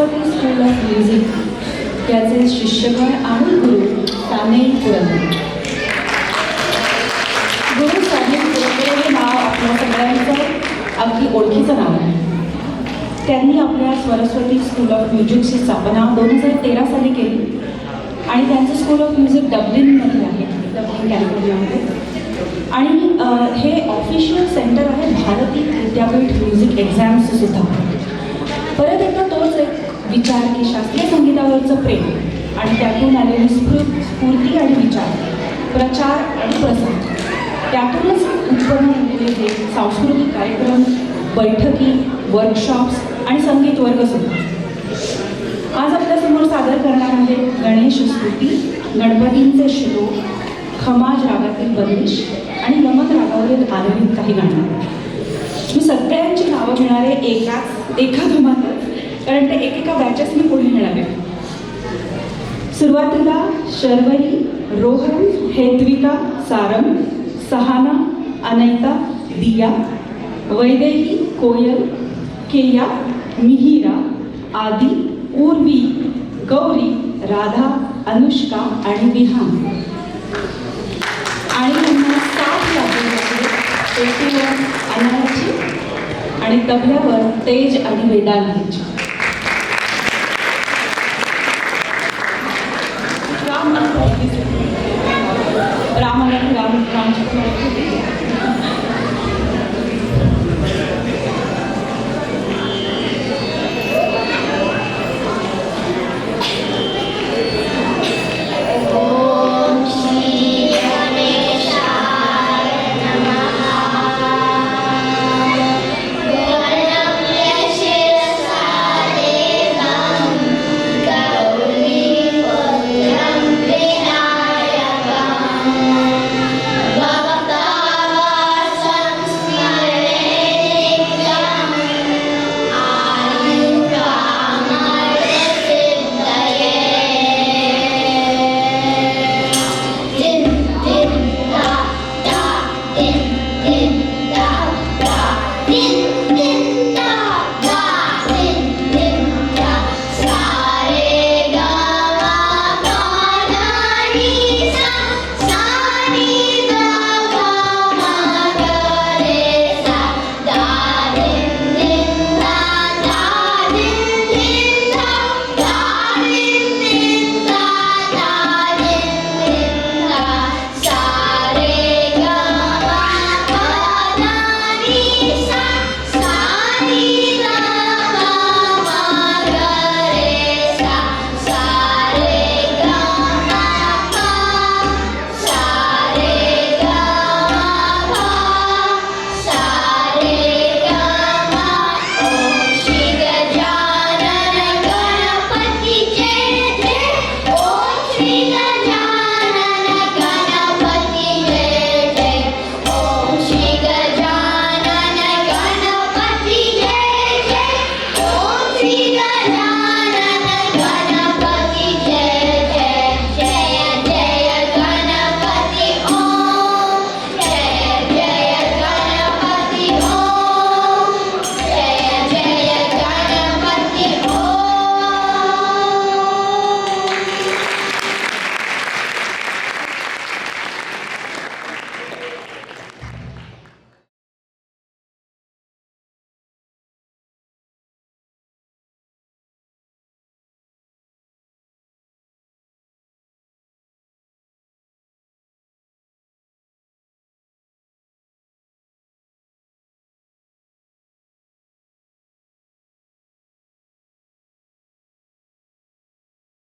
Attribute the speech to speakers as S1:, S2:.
S1: Saraswati school of music याचे शिष्यगण आणि गुरु Chanel Purandare. गुरु Chanel Purandare हे नाव आपल्या सगळ्यांचं अगदी ओळखीचं नाव आहे. त्यांनी आपल्या सरस्वती स्कूल ऑफ म्युझिकची स्थापना 2013 साली केली आणि त्यांचं स्कूल ऑफ म्युझिक डब्लिनमध्ये आहे, डब्लिन कॅलिफोर्नियामध्ये. आणि हे ऑफिशियल सेंटर आहे भारतीय विद्यापीठ म्युझिक एक्झाम्सचं सुद्धा. परत एकदा तोच एक विचार की शास्त्रीय संगीतावरचं प्रेम आणि त्यातून आलेली स्फूर्ती आणि विचार, प्रचार आणि प्रसार, त्यातूनच उत्पन्न झालेले हे सांस्कृतिक कार्यक्रम, बैठकी, वर्कशॉप्स आणि संगीत वर्ग सुद्धा. आज आपल्यासमोर सादर करणार आहे गणेश स्तुती, गणपतींचे श्लोक, खमाज रागातील बंदिश आणि यमन रागावरील आधारित काही गाणी. मी सगळ्यांची नावं घेणार आहे एका धमात, कारण ते एकेका बॅचेस मी पुढे घेणार आहे. सुरुवातीला शर्वरी, रोहन, हेत्विका, सारंग, सहाना, अनैता, दिया, वैदेही, कोयल, केया, मिहिरा, आदी, उर्वी, गौरी, राधा, अनुष्का आणि विहान. आणि त्यांना साथ लागले पेटीवर अनायाची आणि तबल्यावर तेज आणि वेदांतीची.
S2: In